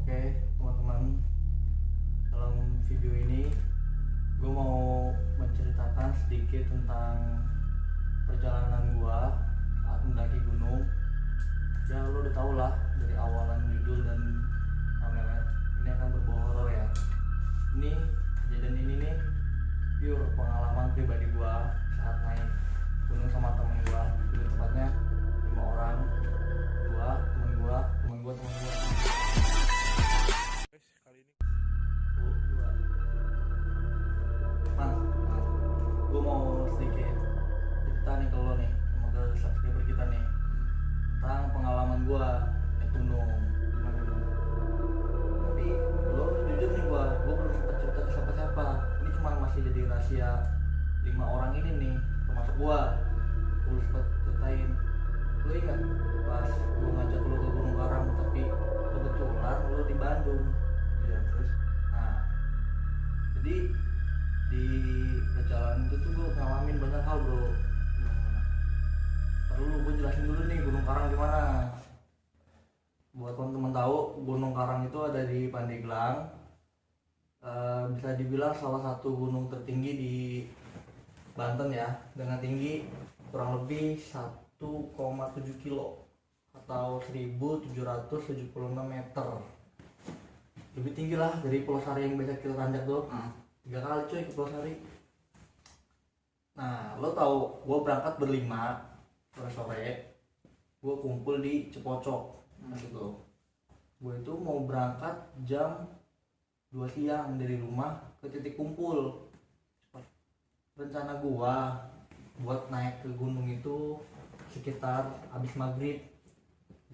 Oke, teman-teman, dalam video ini gue mau menceritakan sedikit tentang perjalanan gue saat mendaki gunung. Ya lo udah tau lah dari awalan judul dan thumbnail, ini akan berbau horor ya. Ini kejadian ini nih pure pengalaman pribadi gue saat naik gunung sama temen gue. Lebih tepatnya 5 orang, temen gue. Gue mau sedikit cerita nih ke lo nih, sama ke subscriber kita nih, tentang pengalaman gue naik gunung. Tapi lo jujur nih, gue belum sempat cerita ke siapa-siapa. Ini cuma masih jadi rahasia 5 orang ini nih, termasuk gue belum sempat ceritain. Lo ingat pas gue ngajak lo ke Gunung Karang, tapi kebetulan lo di Bandung. Iya, terus Nah, jadi di perjalanan itu tuh gue ngalamin banyak hal, bro. Perlu gue jelasin dulu nih Gunung Karang gimana. Buat teman-teman tahu, Gunung Karang itu ada di Pandeglang. Bisa dibilang salah satu gunung tertinggi di Banten ya, dengan tinggi kurang lebih 1,7 kilo atau 1776 meter. Lebih tinggi lah dari Pulau Sari yang biasa kita tanjak tuh. 3 kali coy ke Pulau Sari. Nah, lo tahu gue berangkat berlima sore-sore, gue kumpul di Cepocok. Gitu. Gue itu mau berangkat jam 2 siang dari rumah ke titik kumpul. Rencana gue buat naik ke gunung itu sekitar habis maghrib,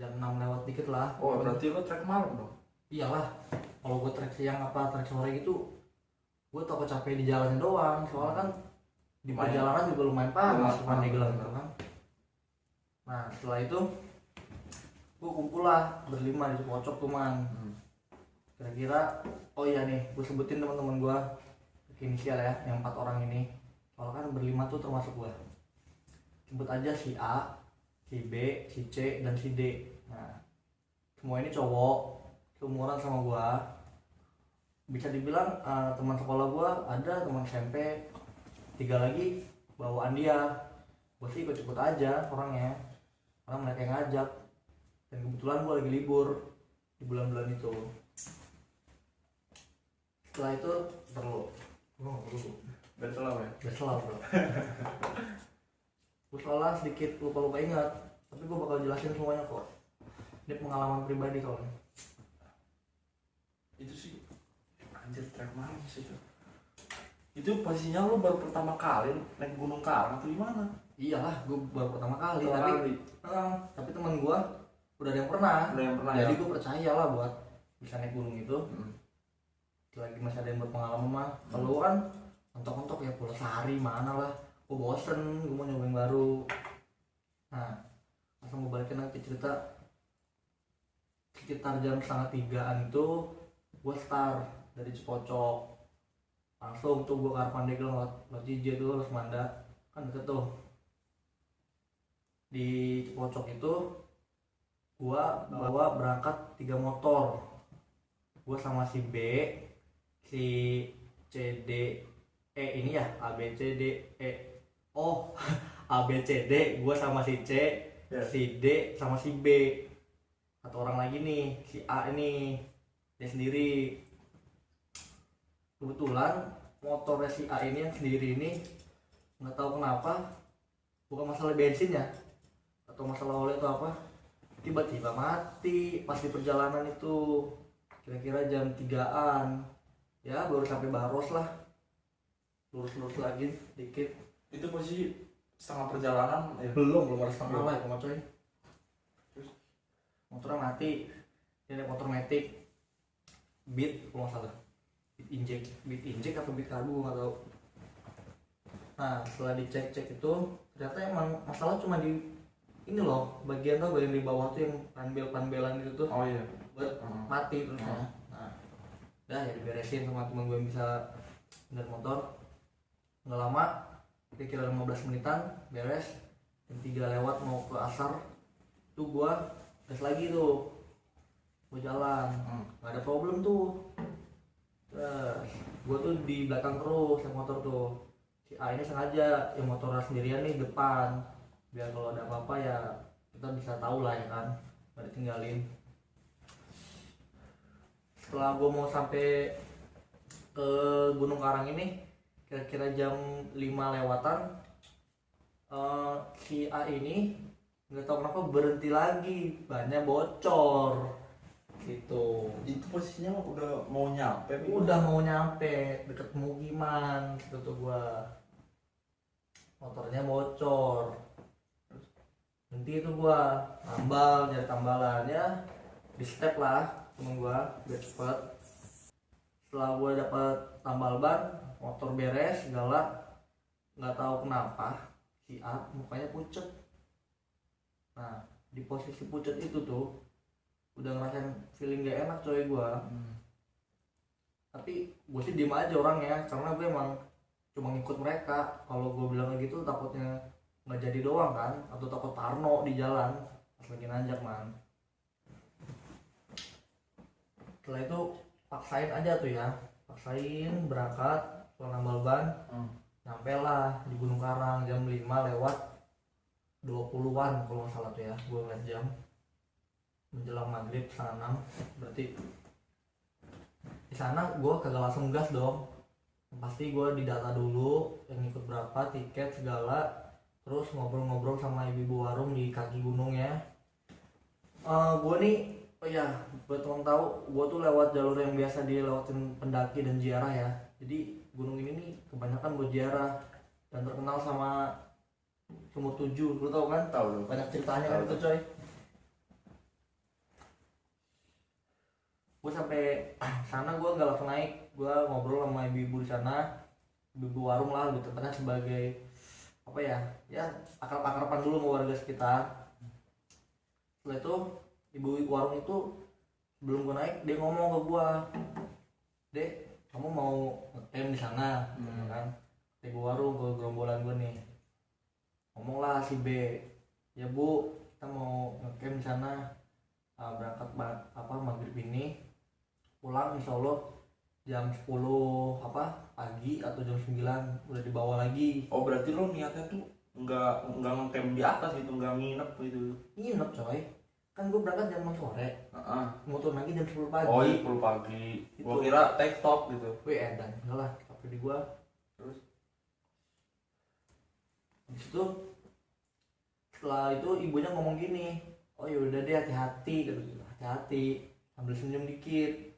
jam 6 lewat dikit lah. oh berarti lo trek malam dong? Iyalah, kalau gue trek siang apa trek sore gitu, gue takut capek di jalannya doang. Soalnya kan di perjalanan juga lumayan panas di Pandeglang gitu kan. Nah, setelah itu gue kumpul lah berlima di Cepocok tuh, man. Kira-kira, oh iya nih, gue sebutin teman-teman gue inisial ya, yang 4 orang ini. Soalnya kan berlima tuh termasuk gue. Sebut aja si A, si B, si C, dan si D. Nah, semua ini cowok, seumuran sama gue. Bisa dibilang teman sekolah gue ada, teman SMP 3 lagi bawaan dia. Gue sih ikut-ikut aja orangnya, karena mereka yang ngajak. Dan kebetulan gue lagi libur di bulan-bulan itu. Setelah itu Betul ya? Biasalah bro. Gue salah sedikit lupa-lupa ingat, tapi gue bakal jelasin semuanya kok. Ini pengalaman pribadi soalnya. Itu sih anjir, trek malam sih itu posisinya lo baru pertama kali naik Gunung Karang atau gimana? Iyalah, gue baru pertama kali. Pertama Tapi teman gue udah ada yang pernah. Jadi ya? gue percaya lah buat bisa naik gunung itu. Lagi masih ada yang berpengalaman mah. Kalau kan mentok-mentok ya Pulau Sari mana lah. Gue bosen, gue mau nyoba yang baru. Nah, langsung gue balikin lagi cerita. Sekitar jam 2:30 itu gue start dari Cepocok. Langsung tuh gue ke arah Pandeglang lewat Cije tuh, Los Manda. Kan deket tuh. Di Cepocok itu gue bawa berangkat 3 motor. Gue sama si B, si C, D, E ini ya, A, B, C, D, E. Oh, A, B, C, D. Gue sama si C, si D, sama si B. Atau orang lagi nih, si A ini, dia sendiri. Kebetulan motornya si A ini yang sendiri ini, nggak tahu kenapa, bukan masalah bensin ya, atau masalah oleh atau apa, tiba-tiba mati pas di perjalanan itu. Kira-kira jam 3-an ya, baru sampai Baros lah, lurus-lurus lagi dikit. Itu posisi setengah perjalanan ya? Belum ada setengah lah ya coy. Terus motornya mati. Ini ada motor Matic Beat kalau nggak salah, Beat injek atau Beat karbu nggak tahu. Nah, setelah dicek itu ternyata emang masalah cuma di ini loh, bagian di bawah tuh yang panbel-panbelan itu tuh. Oh iya, buat mati terusnya. Nah, udah ya diberesin sama teman gue yang bisa bener motor. Nggak lama, kira-kira 15 menitan beres. Jam 3 lewat mau ke asar tuh gue gas lagi tuh. gue jalan, nggak ada problem tuh. Terus gue tuh di belakang terus yang motor tuh. Si A ini sengaja yang motornya sendirian nih depan, biar kalau ada apa-apa ya kita bisa tahu lah ya kan, nggak ditinggalin. Setelah gue mau sampai ke Gunung Karang ini kira-kira jam 5 lewatan, si A ini nggak tahu kenapa berhenti lagi, bannya bocor gitu. Itu posisinya udah mau nyampe. Udah mau nyampe deket pemukiman gitu tuh gua, motornya bocor. Nanti itu gua tambal, nyari tambalan ya, di step lah temen gua biar cepet. Setelah gua dapet tambal ban, motor beres segala, nggak tahu kenapa si A mukanya pucet. Nah di posisi pucet itu tuh udah ngerasain feeling gak enak coy gua. Tapi gue sih diem aja orangnya, karena gue emang cuma ngikut mereka. Kalau gue bilang kayak gitu takutnya nggak jadi doang kan, atau takut parno di jalan pas lagi nanjak man. Setelah itu paksain aja tuh ya, paksain berangkat ke nambal ban. Nyampe lah di Gunung Karang jam 5 lewat 20-an kalau nggak salah tuh ya, gue ngeliat jam menjelang maghrib setengah 6. Berarti di sana gue kagak langsung gas dong, pasti gue didata dulu yang ikut berapa, tiket segala, terus ngobrol-ngobrol sama ibu-ibu warung di kaki gunung ya. Gue nih, oh ya buat teman tahu, gue tuh lewat jalur yang biasa dilewatin pendaki dan ziarah ya. Jadi gunung ini nih kebanyakan buat ziarah dan terkenal sama Sumur Tujuh, lu tau kan? Tahu dong. Banyak ceritanya kan itu coy. Gue sampai sana gue nggak langsung naik, gue ngobrol sama ibu-ibu di sana, ibu-ibu warung lah lebih tepatnya, sebagai apa ya, ya akrab-akraban dulu sama warga sekitar. Setelah itu ibu warung itu sebelum gue naik dia ngomong ke gue, "Dek, kamu mau nge-camp di sana?" Kan ibu warung ke gerombolan gue nih, ngomonglah si B, "Ya Bu, kita mau nge-camp di sana, berangkat maghrib ini, pulang insya Allah jam 10 pagi atau jam 9 udah dibawa lagi." Oh berarti lo niatnya tuh nggak ngecamp di atas gitu, nggak nginep gitu? Nginep coy, kan gue berangkat jam 6 sore, mau turun lagi jam 10 pagi. Oh iya 10 pagi, Gitu. gua kira take stop gitu. Wih edan, enggak lah, tapi di gue. Terus Habis itu setelah itu ibunya ngomong gini, "Oh yaudah deh, hati-hati," gitu, hati-hati, sambil senyum dikit.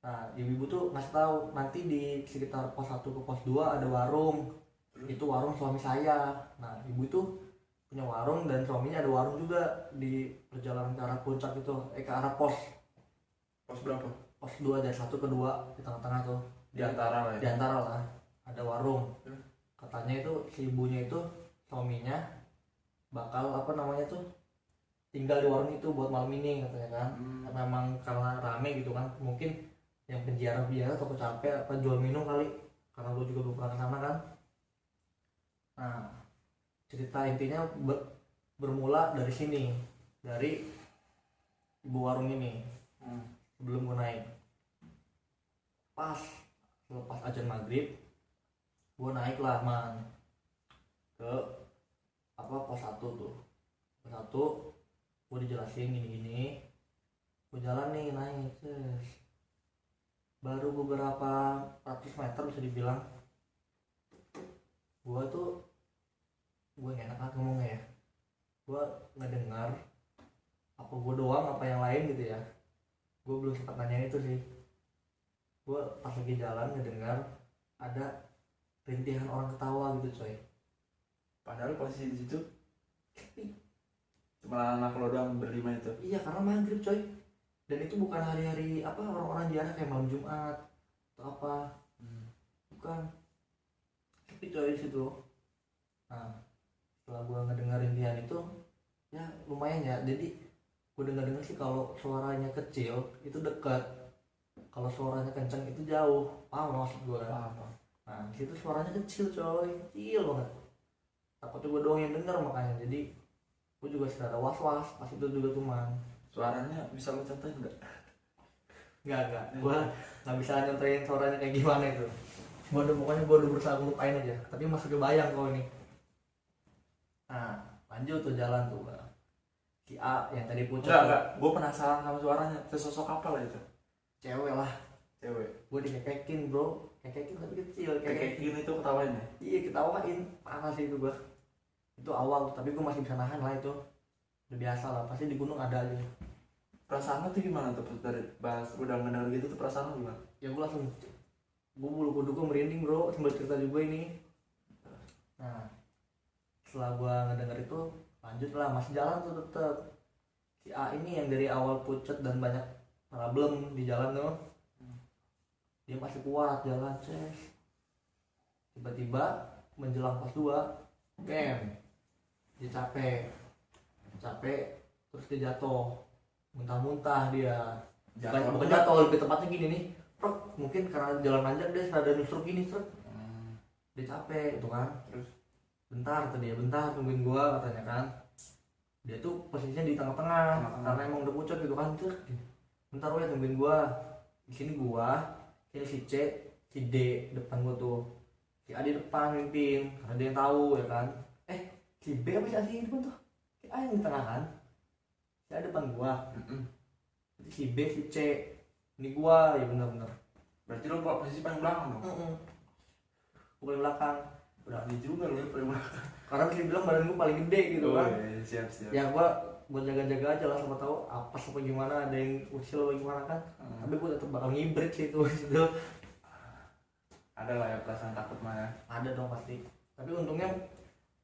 Nah ibu-ibu tuh ngasih tahu nanti di sekitar pos 1 ke pos 2 ada warung, itu warung suami saya. Nah ibu itu punya warung dan suaminya ada warung juga di perjalanan ke arah puncak itu, ke arah pos berapa? pos 2 dari 1 ke 2 di tengah-tengah tuh, Di antara lah di ya. antara lah ada warung. Katanya itu si ibunya itu suaminya bakal tinggal di warung itu buat malam ini katanya kan. Memang karena rame gitu kan, mungkin yang penjara atau capek apa jual minum kali, karena lu juga belum pernah kesana kan. Nah cerita intinya bermula dari sini, dari ibu warung ini. Sebelum gue naik, pas lepas azan maghrib, gue naik lah man ke pos 1 tuh. Pos 1 gue dijelasin gini-gini, gue jalan nih naik, baru beberapa ratus meter bisa dibilang, gue gak enak ngomongnya ya, gue ngedengar apa gue doang apa yang lain gitu ya, gue belum sempat nanya itu sih. Gue pas lagi jalan ngedengar ada rintihan orang ketawa gitu coy. Padahal posisi di situ cuma anak lo doang berlima itu. Iya karena maghrib coy, dan itu bukan hari-hari orang-orang jalan kayak malam Jumat atau apa, bukan, sepi coy di situ. Nah setelah gue ngedengar rintihan itu ya lumayan ya, jadi gue dengar sih kalau suaranya kecil itu dekat, kalau suaranya kencang itu jauh, paham maksud gue? Nah situ suaranya kecil coy, kecil banget, takutnya gue doang yang denger, makanya jadi gue juga sedara was-was pas itu juga cuman. Suaranya bisa lo contohin nggak? Enggak, gua nggak bisa nyontohin suaranya kayak gimana itu. Pokoknya gua udah berusaha ngelupain aja, tapi masih kebayang kok ini. Nah, lanjut tuh jalan tuh Bang. Si A yang tadi pucat. Enggak, gue penasaran sama suaranya. Sesosok apa lah itu? Cewek lah. Cewek. Gue dikekekin bro, kekekin tapi kecil. Kayak gini tuh ketawain ya? Iya ketawain, panas itu gua. Itu awal, tapi gue masih bisa nahan lah itu. Udah biasa lah, pasti di gunung ada aja. Perasaan lo tuh gimana tuh dari bahas udah ngedengar gitu tuh perasaan lo gimana? Ya gue langsung, gue bulu kuduk gue merinding bro, sambil cerita juga ini. Nah, setelah gue ngedenger itu, lanjut lah, masih jalan tuh tetep. Si A ini yang dari awal pucet dan banyak problem di jalan tuh, dia masih kuat jalan, ces. Tiba-tiba menjelang pas 2, bam, dia capek, terus dia jatuh, muntah-muntah dia. Bukan jatuh, lebih tepatnya gini nih, mungkin karena jalan panjang dia ada nusruk gini, dia capek itu kan. Terus bentar tungguin gua katanya kan. Dia tuh posisinya di tengah-tengah karena emang udah pucat gitu kan. Terus bentar ya tungguin gua. Di sini gua, ini si C, si D depan gua tuh. Si A di depan mimpin karena dia yang tahu ya kan. Si B apa si A di depan tuh? Si A yang di tengah kan. Si A depan gua. Jadi si B, si C. Ini gua, ya benar-benar. Berarti lo posisi paling belakang dong? Gua paling belakang. Berani juga lo paling belakang. Karena dia bilang badan gua paling gede gitu kan. Iya, siap. Ya gua buat jaga-jaga aja lah, sama tahu apa apa gimana, ada yang usil apa gimana kan. Tapi gua tetap bakal ngibrit sih itu. Ada lah ya perasaan takut mah ya. Ada dong pasti. Tapi untungnya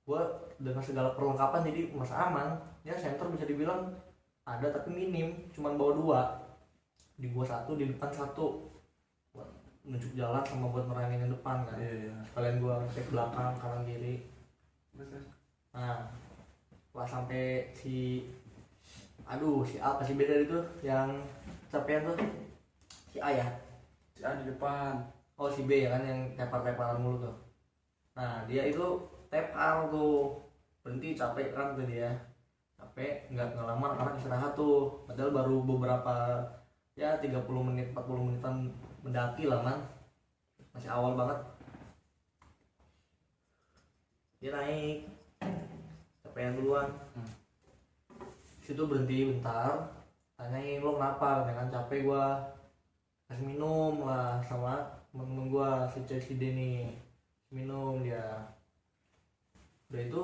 gua dengan segala perlengkapan jadi masih aman. Ya senter bisa dibilang ada tapi minim, cuman bawa 2. Di gua 1, di depan 1. Buat nunjuk jalan sama buat nerangin yang depan kan. Iya. Sekalian gua cek belakang, kanan kiri. Terus. Nah, pas sampai si A apa si B tadi tuh yang capean tuh, si A ya? Si A di depan. Oh si B ya kan yang tepar-teparan mulu tuh. Nah dia itu tepar tuh, berhenti capek kan tuh dia. Capek, nggak lama karena istirahat tuh. Padahal baru beberapa ya 30 menit 40 menitan mendaki lah kan. Masih awal banget. Dia naik, capean duluan. Situ berhenti bentar, tanyain lo kenapa, kan capek gua, kasih minum lah sama temen gua si C si D nih, minum dia. Udah itu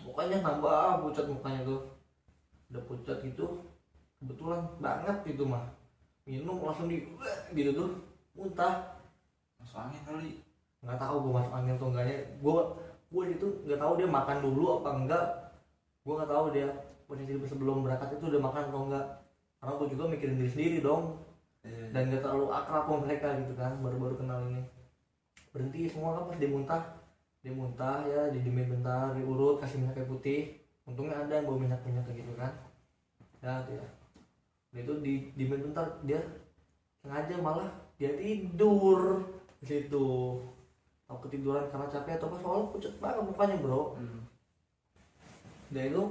mukanya nambah pucat mukanya tuh, udah pucat gitu, kebetulan banget itu mah, minum langsung gitu tuh, muntah. Masuk angin kali. Nggak tahu gua masuk angin atau enggaknya, gua itu nggak tahu dia makan dulu apa enggak. Gua nggak tahu dia posisi sebelum berangkat itu udah makan atau enggak, karena gua juga mikirin diri sendiri dong. Dan gak terlalu akrab sama mereka gitu kan, baru-baru kenal ini. Berhenti semua kan pas dia muntah ya, didiemin bentar, diurut, kasih minyak kayu putih. Untungnya ada yang bawa minyak kayak gitu kan. Ya tuh ya. Udah itu didiemin bentar, dia sengaja malah dia tidur di situ. Tahu ketiduran karena capek atau apa, soalnya pucat banget mukanya bro. Udah itu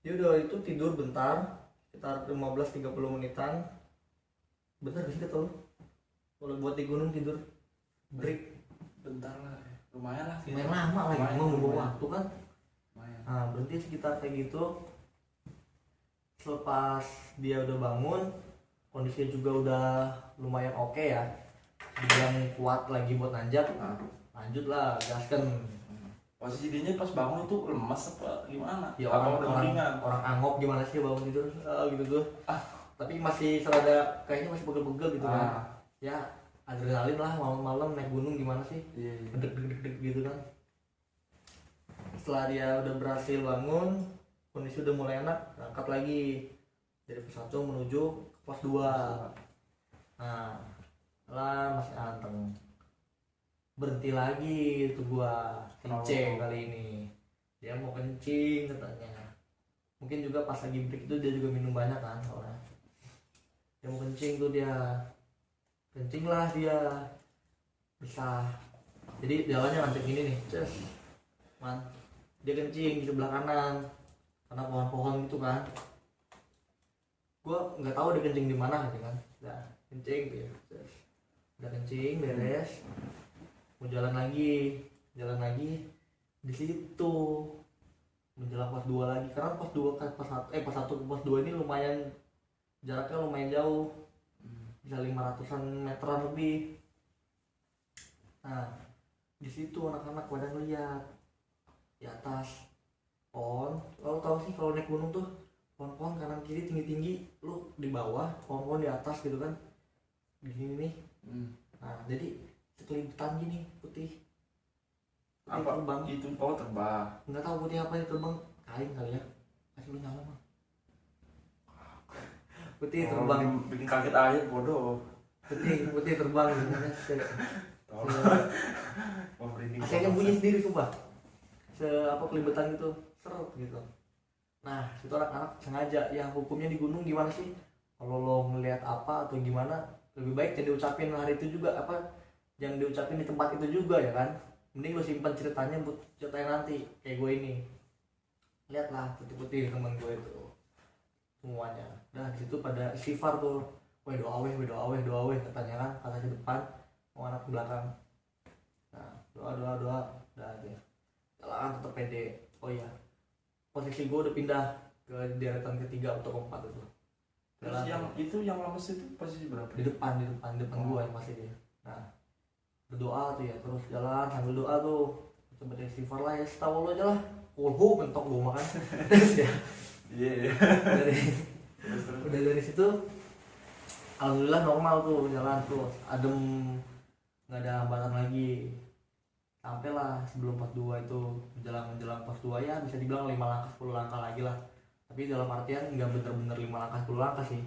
dia udah itu tidur bentar, sekitar 15-30 menitan. Bentar gak sih kata lo? Kalau buat di gunung tidur break bentar lah, lumayan lah. lumayan lama lagi, mau nunggu waktu kan. Lumayan. Nah berhenti sekitar kayak gitu. Selepas dia udah bangun, kondisinya juga udah lumayan oke ya, dibilang kuat lagi buat nanjak. Lanjut lah, gaskan. Posisi dia pas bangun itu lemas apa gimana? Ya orang angop gimana sih bangun tidur gitu tuh. Tapi masih serada kayaknya masih pegel-pegel gitu kan. Ya adrenalin lah, malam-malam naik gunung gimana sih. Iya. Deg-deg gitu kan. Setelah dia udah berhasil bangun, kondisi udah mulai enak, berangkat lagi dari pos 1 menuju ke pos 2. Nah lah masih anteng, berhenti lagi tuh gua C kali ini. Dia mau kencing katanya. Mungkin juga pas lagi break itu dia juga minum banyak kan soalnya. Dia mau kencing tuh, dia kencing lah dia bisa. Jadi jalannya lancip gini nih, dia kencing di sebelah kanan karena pohon-pohon itu kan. gue nggak tahu dia kencing di mana gitu kan. Udah kencing ya, udah kencing beres, mau jalan lagi di situ menjelang pos 2 lagi, karena pos 2 kan pos 1 ke pos 2 ini lumayan jaraknya lumayan jauh, bisa 500-an meteran lebih. Nah di situ anak-anak pada ngeliat di atas pohon. Lo tau sih kalau naik gunung tuh pohon-pohon kanan kiri tinggi-tinggi, lu di bawah, pohon-pohon di atas gitu kan, di sini nih. Nah jadi sekeliputan gini putih Apa terbang. itu? Oh, terbang. Nggak tahu putih apa itu, terbang kain kali ya, kasih lu nyala mah. Putih terbang, Bikin kaget aja bodoh. putih terbang gitu. Oh, merinding. Akhirnya bunyi sendiri sumpah, apa kelibetan gitu, seret gitu. Nah itu anak-anak sengaja. Ya hukumnya di gunung gimana sih, kalau lo ngelihat apa atau gimana, lebih baik jangan diucapin hari itu juga, apa jangan diucapin di tempat itu juga ya kan. Mending lo simpan ceritanya buat ceritain nanti. Kayak gue ini, lihatlah putih-putih teman gue itu semuanya. Nah di situ pada istighfar tuh, weh doa weh katanya kan, kata ke depan mau anak ke belakang. Nah doa udah aja jalan tetap pede. Oh iya, posisi gue udah pindah ke deretan ketiga atau keempat itu. Terus yang itu yang lemes itu posisi berapa? Di depan gue yang masih dia. Nah berdoa tuh ya, terus jalan sambil doa tuh, coba istighfar lah ya, setahu lo aja lah. Mentok gue makan. Terus ya Iya. udah dari situ alhamdulillah normal tuh jalan tuh, adem, nggak ada hambatan lagi. Sampailah sebelum pos 2 itu, menjelang pos 2 ya bisa dibilang 5 langkah 10 langkah lagi lah, tapi dalam artian nggak bener-bener 5 langkah 10 langkah sih.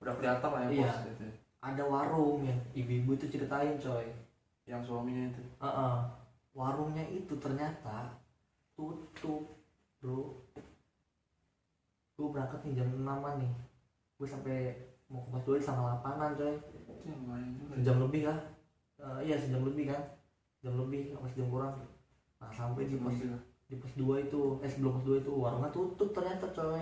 Udah kelihatan lah ya Iya. pos itu. Ada warung ya, ibu-ibu itu ceritain coy, Yang suaminya itu. warungnya itu ternyata tutup bro. Gue berangkat nih jam 6-an nih, gue sampai mau ke pos 2 sama 8-an coy. Itu yang lumayan juga. Sejam lebih lah. Iya sejam lebih kan, jam lebih apa sejam kurang. Nah sampai di pos 2 itu, sebelum pos 2 itu warungnya tutup ternyata coy.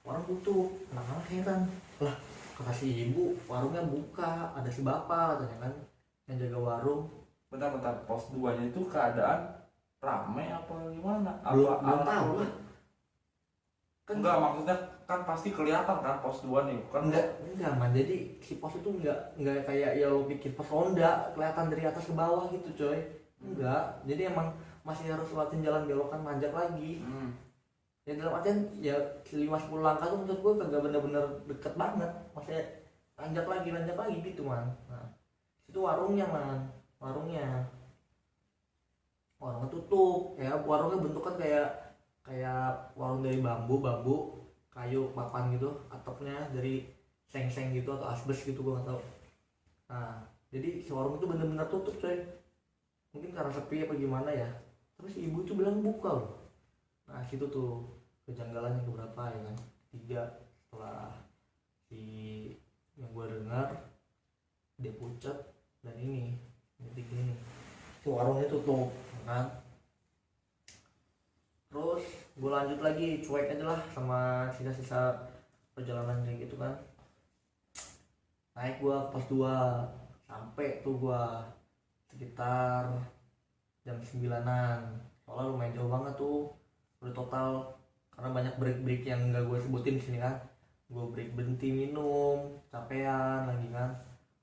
Warung tutup, anak-anak heran lah, kata si ibu warungnya buka, ada si bapak katanya kan yang jaga warung. Bentar, pos 2 nya itu keadaan rame apa gimana? Belum tahu lah kan. Enggak, maksudnya kan pasti kelihatan kan pos 2 nih kan. Enggak man, jadi si pos itu enggak kayak ya lo pikir pos ronda kelihatan dari atas ke bawah gitu coy. Enggak, jadi emang masih harus lewatin jalan belokan manjak lagi. Ya dalam artian ya 5-10 langkah tuh menurut gue kagak bener-bener deket banget, masih nanjak lagi gitu man. Nah itu warungnya man, warungnya tutup ya. Warungnya bentukan kayak warung dari bambu kayu papan gitu, atapnya dari seng gitu atau asbes gitu, gue nggak tahu. Nah jadi si warung itu bener-bener tutup coy, mungkin karena sepi apa gimana ya. Terus ibu tuh bilang buka loh. Nah situ tuh kejanggalannya keberapa ya kan, 3 setelah si yang gue dengar dia pucat dan ini nih si warungnya tutup kan. Terus gue lanjut lagi cuek aja lah sama sisa-sisa perjalanan kayak gitu kan. Naik gue pos 2, sampai tuh gue sekitar jam 9-an, soalnya lumayan jauh banget tuh udah total, karena banyak break yang gak gue sebutin di sini kan. Gue break berhenti minum, capean lagi kan,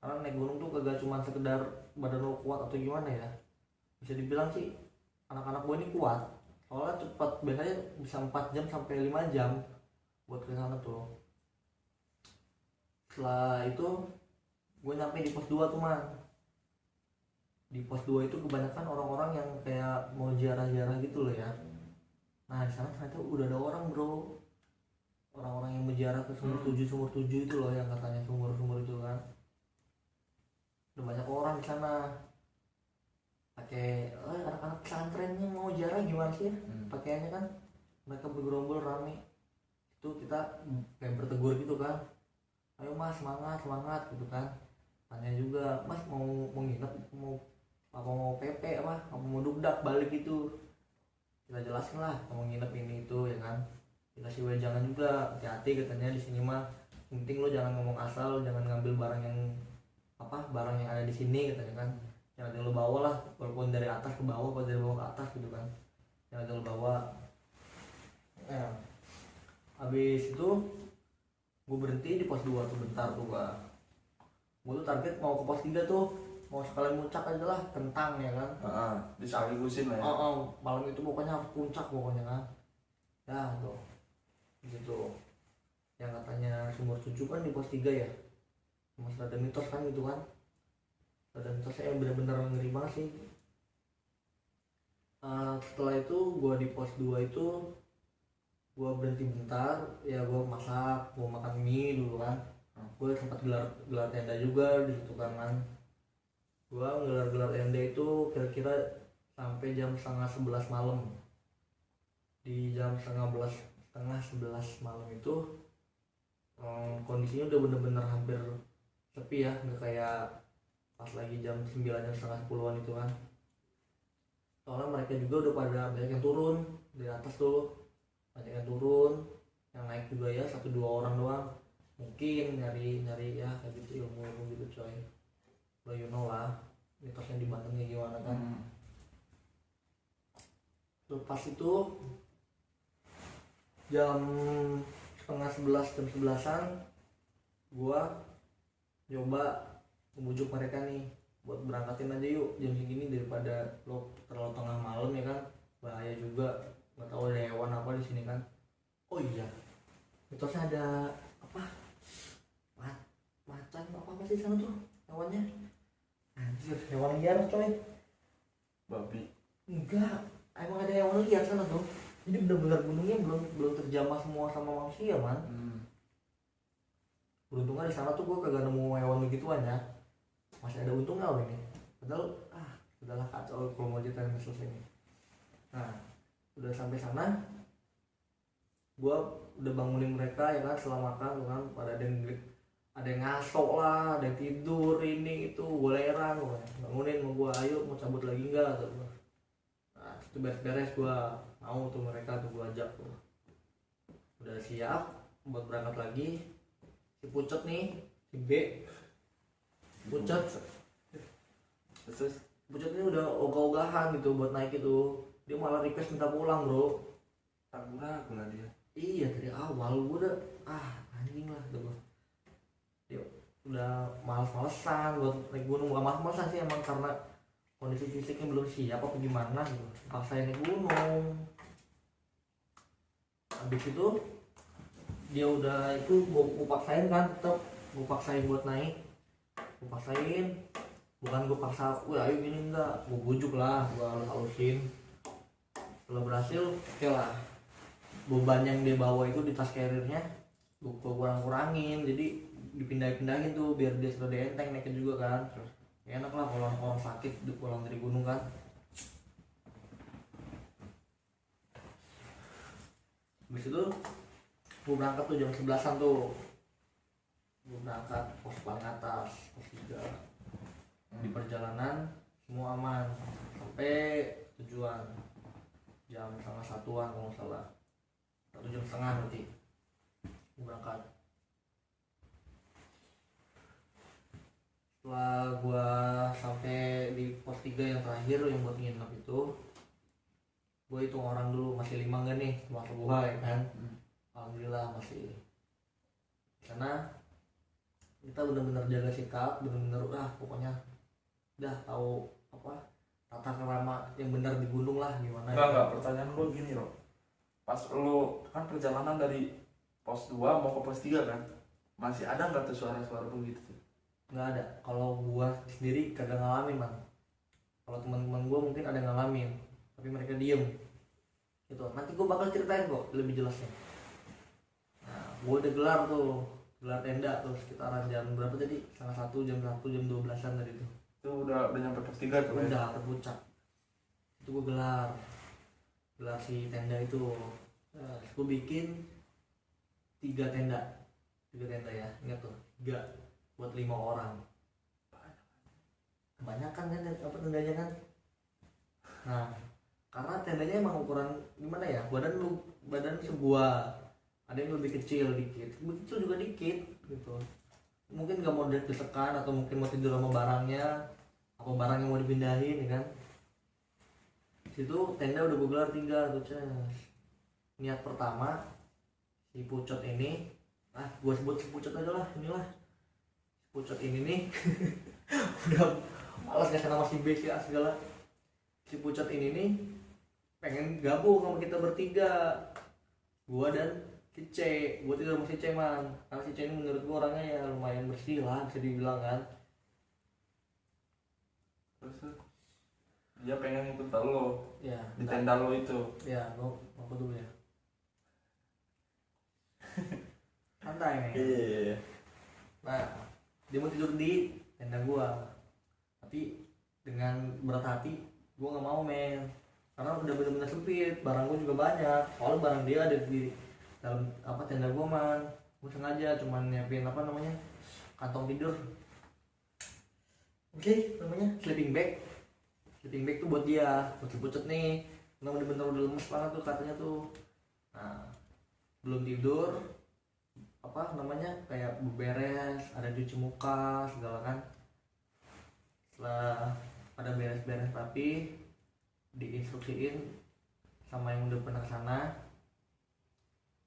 karena naik gunung tuh kagak cuma sekedar badan lo kuat atau gimana ya, bisa dibilang sih anak-anak gue ini kuat, soalnya cepat, biasanya bisa 4 jam sampai 5 jam buat ke sana tuh. Setelah itu gue nyampe di pos 2 tuh man. Di pos 2 itu kebanyakan orang-orang yang kayak mau ziarah-ziarah gitu loh ya. Nah di sana ternyata udah ada orang bro, orang-orang yang menziarah ke sumur tujuh itu loh, yang katanya sumur itu kan. Udah banyak orang di sana pakai anak-anak pesantrennya mau ziarah gimana sih ya pakaiannya kan, mereka bergerombol rame. Itu kita kayak bertegur gitu kan, ayo mas semangat gitu kan. Tanya juga, mas mau nginep, mau PP apa mau dugdak balik gitu. Kita jelasin lah mau nginep ini itu ya kan. dikasih wejangan juga, hati-hati katanya di sini mah, penting lo jangan ngomong asal, jangan ngambil barang yang barang yang ada di sini katanya kan, yang ada lo bawa lah, walaupun dari atas ke bawah atau dari bawah ke atas gitu kan, yang ada lo bawa. Nah, habis itu gue berhenti di pos 2 tuh bentar tuh, gue tuh target mau ke pos 3 tuh, mau sekalian muncak aja lah, kentang ya kan. Disaligusin lah ya. Malam itu pokoknya harus puncak pokoknya kan. Ya tuh di situ yang katanya sumur 7 kan di pos 3 ya, masih ada mitos kan gitu kan, ada mitosnya yang bener-bener ngeri banget sih. Setelah itu gue di pos 2 itu gue berhenti bentar ya, gue masak, gue makan mie dulu kan. Gue sempat gelar tenda juga di situ kan. Gue gelar tenda itu kira-kira sampai jam setengah 11 malam. Di jam setengah 11 malam itu kondisinya udah bener-bener hampir sepi ya, nggak kayak pas lagi jam 9 jam setengah 10-an itu kan. Soalnya mereka juga udah pada banyak yang turun dari atas tuh, banyak yang turun, yang naik juga ya 1-2 orang doang, mungkin nyari ya kayak gitu, ilmu gitu coy. Lo you know lah mitosnya di Bandungnya gimana kan. Lepas itu jam setengah 11 jam 11-an gua nyoba membujuk mereka nih buat berangkatin aja yuk jam segini, daripada lo terlalu tengah malam ya kan, bahaya juga, nggak tahu ada hewan apa di sini kan. Oh iya, mitosnya ada macan apa sih sana tuh hewannya, anjir, hewan liar coy. Babi. Enggak, emang ada hewan liar sana tuh. Jadi benar-benar gunungnya belum terjamah semua sama manusia man. Beruntungnya di sana tuh gue kagak nemu hewan begituan ya. Masih ada untungnya loh ini. Padahal udahlah kacau kalau mau cerita yang selesai ini. Nah, udah sampai sana, gue udah bangunin mereka ya kan, setelah makan tuh kan, pada ada yang ngasok lah, ada yang tidur ini itu, gue lerang, bangunin mau gue, ayo mau cabut lagi enggak tuh. Nah itu beres-beres gue mau tuh mereka tuh gue ajak tuh, udah siap buat berangkat lagi. Si Pucet nih, si B Pucet ini udah ogah-ogahan gitu buat naik itu, dia malah request minta pulang bro. Ragu-ragu lah dia. Iya dari awal gue udah anjing lah tuh, dia udah males-malesan buat naik gunung. Bukan males-malesan sih, emang karena kondisi fisiknya belum siap apa gimana gitu, paksain naik gunung. Habis itu dia udah itu gue paksain kan, tetap gue paksain buat naik, gue paksain, bukan gue paksa ayo gini, enggak, gue bujuk lah, gue halus-halusin. Setelah berhasil, oke lah, beban yang dia bawa itu di tas carrier-nya gue kurang-kurangin, jadi dipindah-pindahin tuh biar dia sudah enteng naiknya juga kan. Ya enak lah kalau orang sakit pulang dari gunung kan. Habis itu gue berangkat tuh jam 11-an tuh, gue berangkat pos paling atas, pos 3. Di perjalanan semua aman sampai tujuan jam setengah 1-an kalau nggak salah, 1 jam setengah nanti gue berangkat. Setelah gue sampai di pos 3 yang terakhir yang buat nginep itu, gue hitung orang dulu masih 5 gak nih termasuk gue ya kan. Alhamdulillah masih, karena kita benar-benar jaga sikap, benar-benar pokoknya udah tahu tata kerama yang benar di gunung lah gimana. Enggak, pertanyaan gue gini loh, pas lo kan perjalanan dari pos 2 mau ke pos 3 kan, masih ada nggak tuh suara-suara begitu tuh? Nggak ada, kalau gue sendiri kagak ngalamin man. Kalau teman-teman gue mungkin ada yang ngalamin tapi mereka diem gitu. Nanti gue bakal ceritain kok lebih jelasnya. Nah gue udah gelar tenda tuh sekitaran jam berapa tadi, setengah 1, jam 1, jam 12-an tadi tuh. Itu udah nyampe pos 3 tuh. Udah terpuncak itu gue gelar si tenda itu. Gue bikin 3 tenda ya, ingat tuh, 3 buat 5 orang. Kebanyakan kan tendanya kan. Nah karena tendanya emang ukuran gimana ya, badan sebuah ada yang lebih kecil dikit, lebih kecil juga dikit gitu. Mungkin nggak mau ditekan atau mungkin mau tidur sama barangnya, apa barangnya mau dipindahin ya kan. Situ tenda udah gue gelar 3 tuh Ces. Niat pertama si Pucot ini, gue sebut si Pucot aja lah, inilah Pucot ini nih udah malas ngasih nama si B ya segala. Si Pucot ini nih pengen gabung sama kita bertiga, gue dan si C. Gue tidur sama si C man, karena si C ini menurut gue orangnya ya lumayan bersih lah bisa dibilang kan. Terus dia pengen ikut lo Ya di tenda lo itu. ya lo aku dulu ya santai nih. Iya. Nah dia mau tidur di tenda gua, tapi dengan berat hati gua nggak mau men, karena udah bener-bener sempit, barang gua juga banyak, soalnya barang dia ada di dalam apa tenda gua man. Gua sengaja cuman nyiapin apa namanya kantong tidur, oke namanya sleeping bag tuh buat dia, buat si Pucet nih, karena bener-bener udah lemes banget tuh katanya tuh. Nah belum tidur apa namanya kayak beberes, ada cuci muka segala kan. Setelah pada beres-beres rapi, diinstruksiin sama yang udah pernah kesana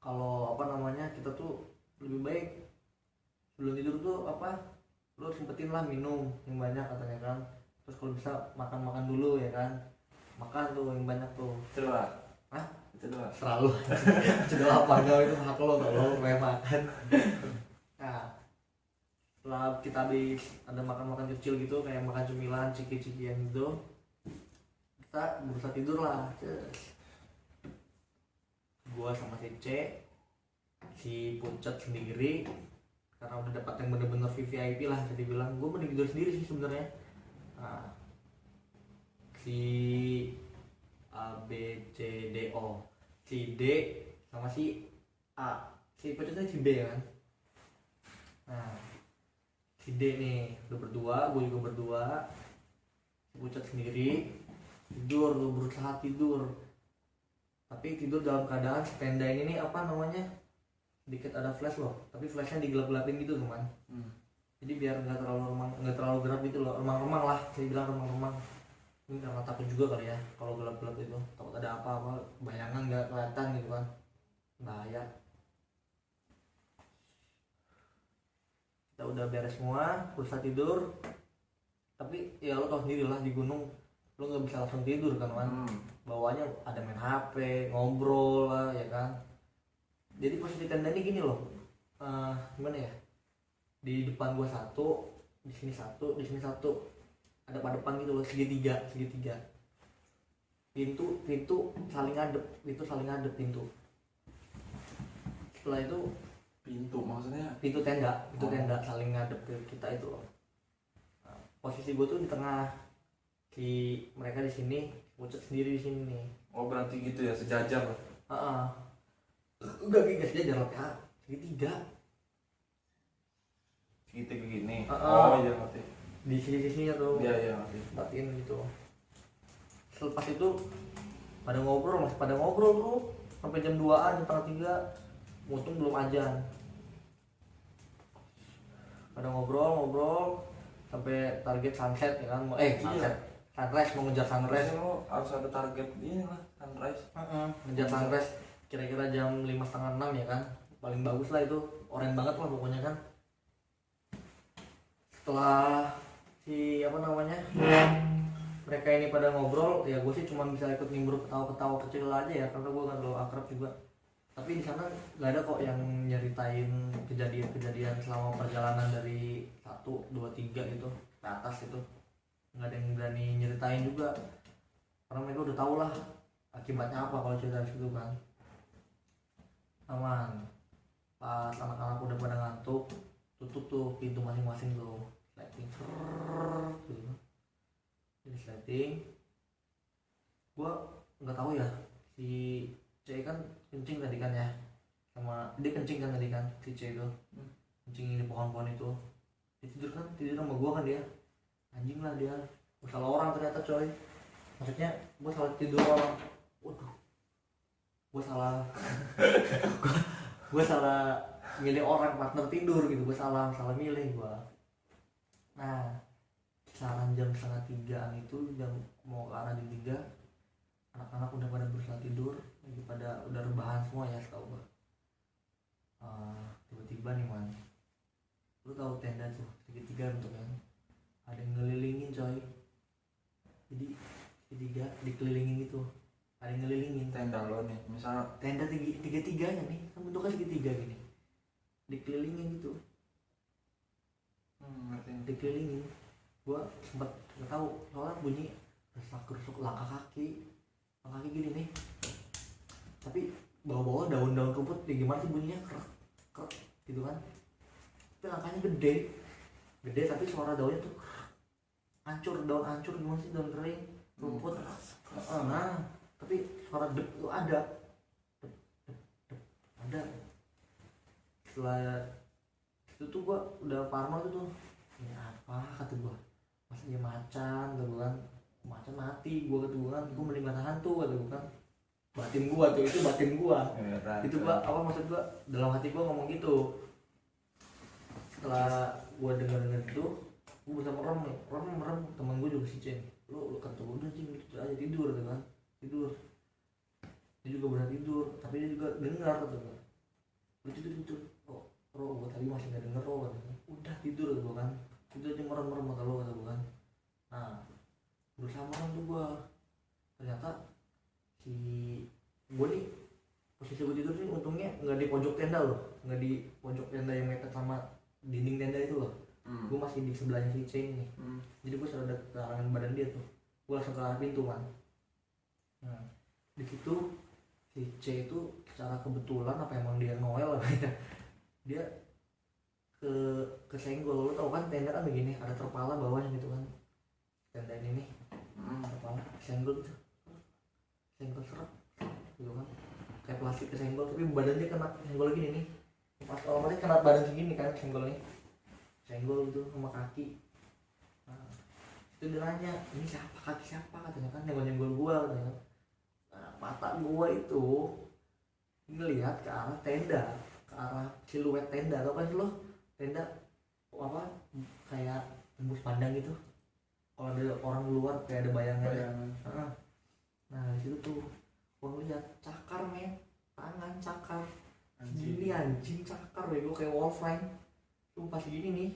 kalau apa namanya kita tuh lebih baik sebelum tidur tuh apa lo sempetin lah minum yang banyak katanya kan. Terus kalau bisa makan dulu ya kan, makan tuh yang banyak tuh. Itu lah. Hah? Itu lah. Selalu sudah apa enggak itu hak lo kalau kayak makan. Nah setelah kita habis ada makan kecil gitu kayak makan cemilan ciki-cikian gitu, kita berusaha tidur lah. Gua sama si C, si Pucet sendiri karena udah dapat yang bener-bener VVIP lah jadi bilang gue mending tidur sendiri sih sebenarnya. Nah, si A B C D O, si D sama si A, si Pucetnya si B kan. Nah si D nih udah berdua, gue juga berdua, si Pucet sendiri tidur, gue berusaha tidur, tapi tidur dalam keadaan tenda ini nih apa namanya sedikit ada flash loh, tapi flashnya digelap-gelapin gitu teman. Jadi biar nggak terlalu gelap gitu loh, remang-remang lah, saya bilang remang-remang. Ini karena takut juga kali ya kalau gelap-gelap itu, takut ada apa-apa, bayangan nggak kelihatan gitu kan, bahaya. Kita udah beres semua, berusaha tidur, tapi ya lo tau sendiri lah di gunung lo nggak bisa langsung tidur kan man. Bawahnya ada main HP, ngobrol lah ya kan. Jadi posisi tenda ini gini loh, gimana ya? Di depan gua satu, di sini satu, di sini satu, ada pada depan gitu loh, segitiga. Pintu saling ngadep, pintu. Setelah itu Pintu maksudnya? Pintu tenda saling ngadep ke kita itu loh. Nah, posisi gua tuh di tengah, si mereka di sini, Pucet sendiri di sini nih. Oh berarti gitu ya, sejajar. Enggak sejajar lah ya, segitiga. Segitiga gini. Oh iya ngerti. Di sisi-sisinya tuh. Iya ngerti. Batin gitu. Selepas itu masih pada ngobrol tuh sampai jam 2-an, jam 2:30. Untung belum azan. Pada ngobrol sampai target sunset ya kan. Sunset. Sunrise, mau ngejar sunrise. Lo harus ada target ini lah, sunrise. Ngejar sunrise kira-kira jam 5:30-6 ya kan. Paling bagus lah itu, oren banget lah pokoknya kan. Setelah si apa namanya mereka ini pada ngobrol, ya gue sih cuma bisa ikut nimbrung ketawa-ketawa kecil aja ya, karena gue nggak terlalu akrab juga. Tapi di sana nggak ada kok yang nyeritain kejadian selama perjalanan dari 1, 2, 3 gitu ke atas itu. Nggak ada yang berani nyeritain juga, karena mereka udah tahu lah akibatnya apa kalau cerita di situ kan. Aman. Pas anak-anak udah pada ngantuk, tutup tuh pintu masing-masing tuh, sliding gitu. Jadi sliding, gua nggak tahu ya, si C kan kencing tadi kan ya, sama dia kencing kan tadi kan si C itu kencing di pohon-pohon itu. Dia tidur sama gua kan, dia anjing lah dia, gua salah orang ternyata coy, maksudnya gua salah tidur orang. Waduh, gua salah gue salah milih orang partner tidur gitu, gue salah milih gue. Nah kisaran jam 2:30 itu, jam mau ke arah jam 3, anak-anak udah pada berusaha tidur, lagi pada udah rebahan semua ya setahu gue. Tiba-tiba nih man, lu tahu tenda tuh segitiga bentuknya, ada yang ngelilingin coy. Jadi segitiga dikelilingin gitu, ada yang ngelilingin Tenda lo nih misalnya. tenda tiga-tiganya nih, kan bentuknya segitiga gini, dikelilingin gitu, Ngerti. dikelilingin. Gua sempet nggak tahu soalnya bunyi resek langkah kaki gini nih, tapi bawa-bawa daun-daun rumput ya gimana sih bunyinya, krek krek gitu kan, tapi langkahnya gede tapi suara daunnya tuh hancur, daun hancur gimana sih, daun kering rumput. Nah tapi suara dep itu ada, ada. Setelah itu tuh gua udah parno tuh, ini apa kata gua, masa dia macan kata gua kan, macan mati gua kata gua kan, gua mending kata hantu kata gua kan, batin gua tuh, itu batin gua. Itu gua apa maksud gua, dalam hati gua ngomong gitu. Setelah gua denger itu, gua bisa merem, temen gua juga si Ceng, lu kata gua udah Ceng gitu aja, tidur gitu kan, tidur. Dia juga benar tidur, tapi dia juga dengar kata gua, lu tidur. Oh gua tadi masih nggak denger kata gua, udah tidur kata gua kan, tidur aja merem kata lu kata gua kan. Nah berusaha merem tuh gua, ternyata si gua nih posisi gua tidur nih untungnya nggak di pojok tenda loh, nggak di pojok tenda yang mepet sama dinding tenda itu loh. Gua masih di sebelahnya si Ceng nih. Jadi gua selalu ada ke arah badan dia tuh, gua langsung ke arah pintu kan. Nah di situ si C itu secara kebetulan apa emang dia noel apa ya, dia ke senggol. Lo tau kan tenda kan begini, ada terpala bawahnya gitu kan, tenda ini nih terpala senggol gitu, senggol seret gitu kan, kayak plastik kesenggol tapi badannya kena senggol gini nih, pas awalnya kena badan segini kan senggolnya, senggol gitu sama kaki. Nah itu dia nanya, ini siapa, kaki siapa katanya kan, nyenggol gua katanya. Nah mata gua itu ngelihat ke arah tenda, ke arah siluet tenda. Tau kan sih lo tenda apa kayak tembus pandang gitu, kalau ada orang luar kayak ada bayangan. Nah di situ tuh gua ngeliat cakar men, tangan cakar gini, anjing cakar bego kayak Wolverine tuh pas gini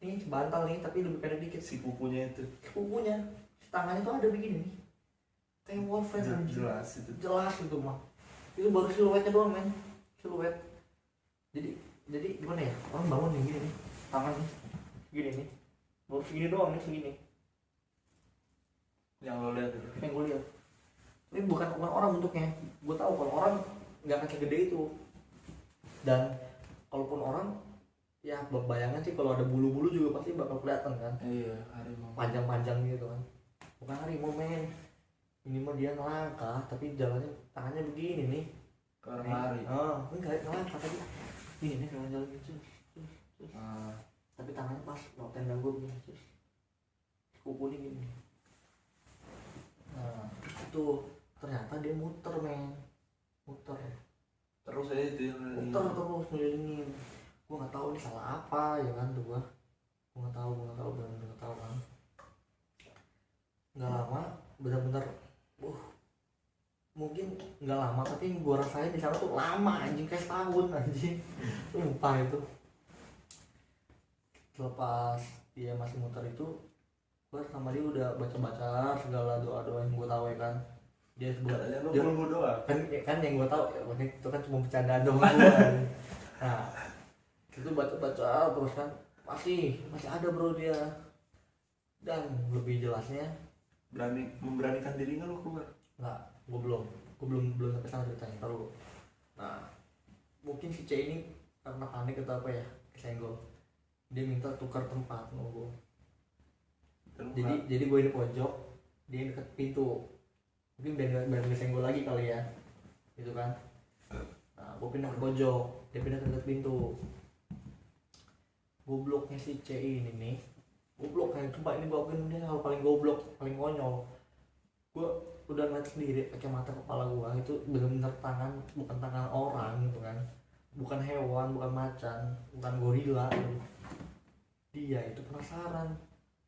nih sebantal nih tapi lebih pendek dikit Si kukunya itu. kukunya, tangannya tuh ada begini nih kayak Wolverine. Jelas itu mah, itu baru siluetnya doang men, siluet. Jadi gimana ya, orang bangun nih gini nih, tangan nih gini nih, baru segini doang nih, segini Yang lo lihat itu. yang gue lihat. Ini bukan orang bentuknya, gue tahu kalau orang nggak akan segede itu, dan kalaupun orang ya bayangan sih kalau ada bulu-bulu juga pasti bakal kelihatan kan. Iya, harimau. Panjang-panjang gitu kan, bukan harimau men, ini mah dia ngelangkah tapi jalannya tangannya begini nih, Ke orang lari. enggak ngelangkah tapi ini nih kalau jalan gitu, tapi tangannya pas mau tenda gue begini, kukunya gini. Nah itu ternyata dia muter men, Terus aja itu yang terus ngelilingin. Gue nggak tahu ini salah apa ya kan tuh gue nggak tahu benar-benar nggak tahu kan. Nggak lama benar-benar mungkin nggak lama tapi yang gue rasain di sana tuh lama anjing, kayak setahun anjing. Sumpah itu. Lepas dia masih muter itu, gue sama dia udah baca segala doa yang gue tahu ya kan. Dia katanya lu dia, belum doa kan yang gue tahu ya, itu kan cuma bercandaan doang gue. Nah itu baca terus kan masih ada bro dia. Dan lebih jelasnya memberanikan diri nggak lu keluar? nggak, gue belum sampai sana ceritanya taruh. Nah mungkin si C ini karena panik atau apa ya, kesenggol, dia minta tukar tempat sama gue. Jadi gue ini pojok, dia deket pintu, mungkin biar nggak senggol lagi kali ya gitu kan. Nah gue pindah ke pojok, dia pindah ke deket pintu. Gobloknya si C ini nih, goblok kayak sumpah, ini bawain dia hal paling goblok, paling konyol. Gue udah ngeliat sendiri pakai mata kepala gue itu bener-bener tangan, bukan tangan orang gitu kan, bukan hewan, bukan macan, bukan gorila gitu. Dia itu penasaran